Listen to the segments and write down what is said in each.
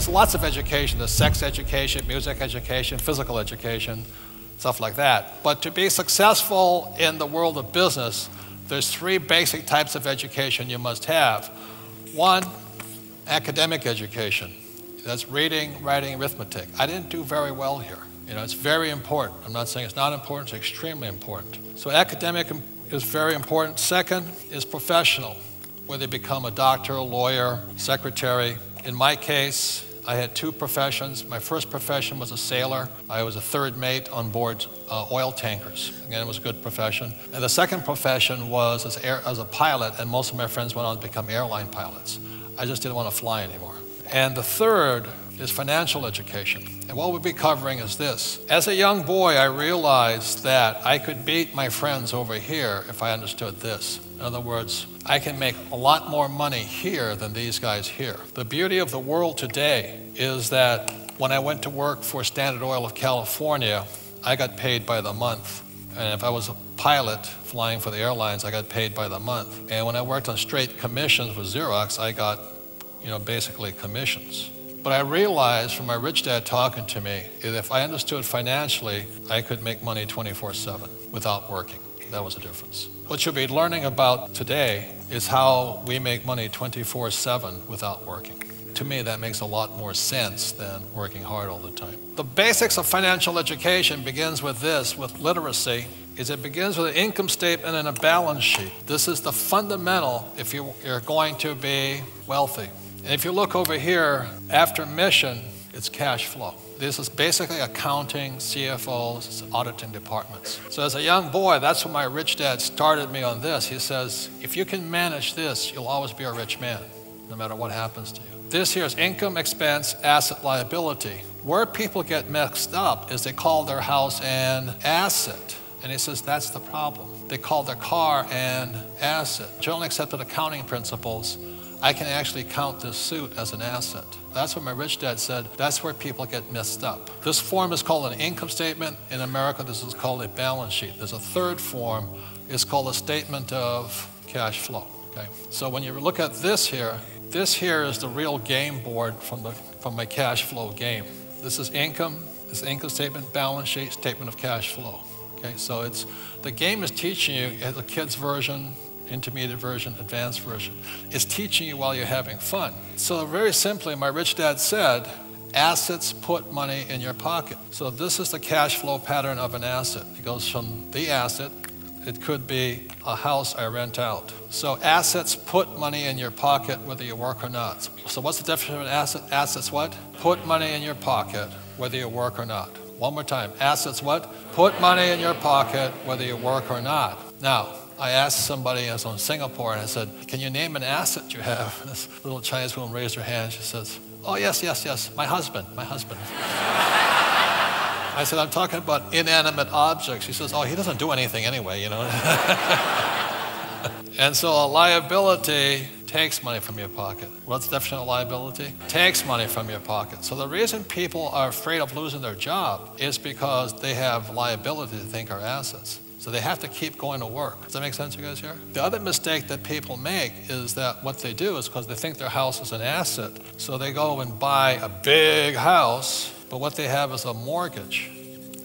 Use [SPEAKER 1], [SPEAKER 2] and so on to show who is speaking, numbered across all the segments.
[SPEAKER 1] There's lots of education. There's sex education, music education, physical education, stuff like that. But to be successful in the world of business, there's three basic types of education you must have. One, academic education. That's reading, writing, arithmetic. I didn't do very well here. It's very important. I'm not saying it's not important, it's extremely important. So academic is very important. Second is professional, whether you become a doctor, a lawyer, secretary. In my case, I had two professions. My first profession was a sailor. I was a third mate on board oil tankers. Again, it was a good profession. And the second profession was as a pilot, and most of my friends went on to become airline pilots. I just didn't want to fly anymore. And the third is financial education. And what we'll be covering is this. As a young boy, I realized that I could beat my friends over here if I understood this. In other words, I can make a lot more money here than these guys here. The beauty of the world today is that when I went to work for Standard Oil of California, I got paid by the month. And if I was a pilot flying for the airlines, I got paid by the month. And when I worked on straight commissions with Xerox, I got, basically commissions. But I realized from my rich dad talking to me, that if I understood financially, I could make money 24/7 without working. That was the difference. What you'll be learning about today is how we make money 24/7 without working. To me, that makes a lot more sense than working hard all the time. The basics of financial education begins with this, with literacy, is it begins with an income statement and a balance sheet. This is the fundamental if you're going to be wealthy. And if you look over here, after mission, it's cash flow. This is basically accounting, CFOs, auditing departments. So as a young boy, that's when my rich dad started me on this. He says, if you can manage this, you'll always be a rich man, no matter what happens to you. This here is income, expense, asset, liability. Where people get mixed up is they call their house an asset. And he says, that's the problem. They call their car an asset. Generally accepted accounting principles, I can actually count this suit as an asset. That's what my rich dad said. That's where people get messed up. This form is called an income statement. In America, this is called a balance sheet. There's a third form. It's called a statement of cash flow. Okay. So when you look at this here is the real game board from my cash flow game. This is income. This is income statement, balance sheet, statement of cash flow. Okay. So the game is teaching you as a kid's version, intermediate version, advanced version. It's teaching you while you're having fun. So very simply, my rich dad said, assets put money in your pocket. So this is the cash flow pattern of an asset. It goes from the asset, it could be a house I rent out. So assets put money in your pocket whether you work or not. So what's the definition of an asset? Assets what? Put money in your pocket whether you work or not. One more time. Assets what? Put money in your pocket whether you work or not. Now, I asked somebody, I was in Singapore, and I said, can you name an asset you have? And this little Chinese woman raised her hand. She says, oh, yes, my husband. I said, I'm talking about inanimate objects. She says, oh, he doesn't do anything anyway, And so a liability takes money from your pocket. What's the definition of liability? Takes money from your pocket. So the reason people are afraid of losing their job is because they have liability they think are assets. So they have to keep going to work. Does that make sense, you guys here? The other mistake that people make is that what they do is because they think their house is an asset, so they go and buy a big house, but what they have is a mortgage.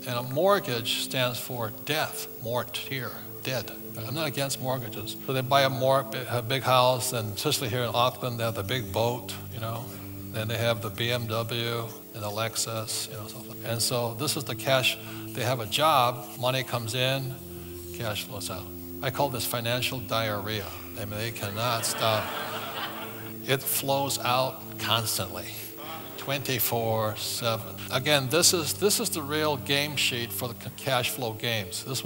[SPEAKER 1] And a mortgage stands for death, mort here, dead. I'm not against mortgages. So they buy a big house, and especially here in Auckland, they have the big boat, Then they have the BMW and the Lexus, stuff like that. And so this is the cash. They have a job, money comes in, cash flows out. I call this financial diarrhea. I mean, they cannot stop. It flows out constantly, 24/7. Again, this is the real game sheet for the cash flow games. This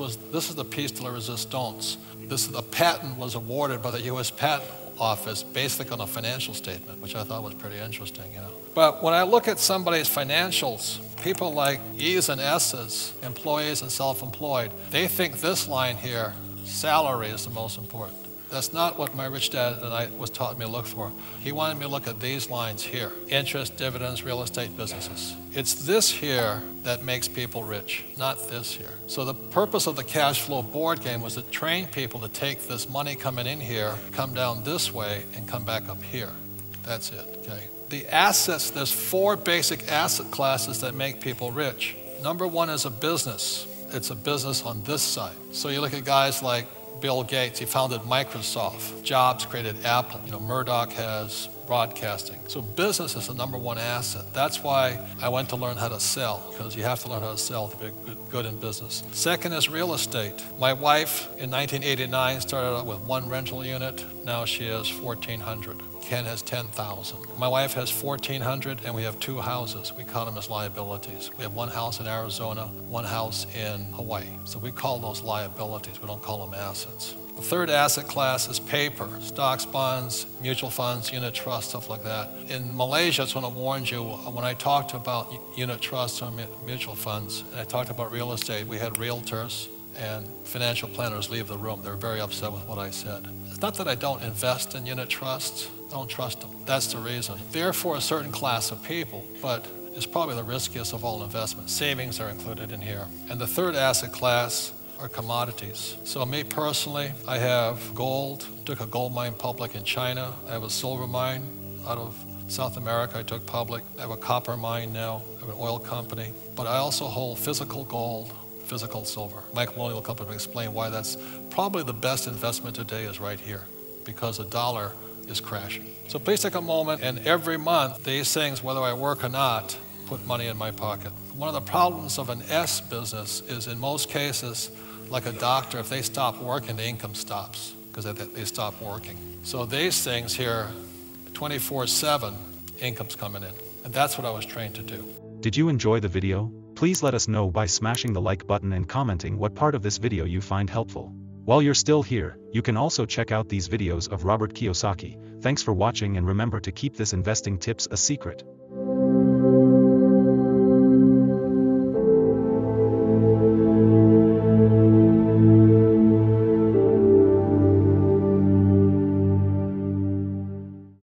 [SPEAKER 1] is the piece de la resistance. The patent was awarded by the U.S. Patent Office based on a financial statement, which I thought was pretty interesting, But when I look at somebody's financials, people like E's and S's, employees and self-employed, they think this line here, salary, is the most important. That's not what my rich dad and I was taught me to look for. He wanted me to look at these lines here, interest, dividends, real estate businesses. It's this here that makes people rich, not this here. So the purpose of the cash flow board game was to train people to take this money coming in here, come down this way, and come back up here. That's it, okay? The assets, there's 4 basic asset classes that make people rich. Number 1 is a business. It's a business on this side. So you look at guys like Bill Gates, he founded Microsoft. Jobs created Apple. Murdoch has broadcasting. So business is the number 1 asset. That's why I went to learn how to sell, because you have to learn how to sell to be good in business. Second is real estate. My wife in 1989 started out with 1 rental unit. Now she has 1,400. Ken has 10,000. My wife has 1,400 and we have 2 houses. We count them as liabilities. We have 1 house in Arizona, 1 house in Hawaii. So we call those liabilities. We don't call them assets. The third asset class is paper, stocks, bonds, mutual funds, unit trusts, stuff like that. In Malaysia, that's when I warned you, when I talked about unit trusts or mutual funds, and I talked about real estate, we had realtors and financial planners leave the room. They're very upset with what I said. It's not that I don't invest in unit trusts, I don't trust them. That's the reason. They're for a certain class of people, but it's probably the riskiest of all investments. Savings are included in here. And the third asset class are commodities. So me personally, I have gold, took a gold mine public in China. I have a silver mine out of South America I took public. I have a copper mine now. I have an oil company. But I also hold physical gold, physical silver. Mike Maloney will come to explain why that's probably the best investment today is right here, because the dollar is crashing. So please take a moment, and every month, these things, whether I work or not, put money in my pocket. One of the problems of an S business is in most cases, like a doctor, if they stop working, the income stops because they stop working. So these things here, 24/7, income's coming in. And that's what I was trained to do.
[SPEAKER 2] Did you enjoy the video? Please let us know by smashing the like button and commenting what part of this video you find helpful. While you're still here, you can also check out these videos of Robert Kiyosaki. Thanks for watching, and remember to keep this investing tips a secret.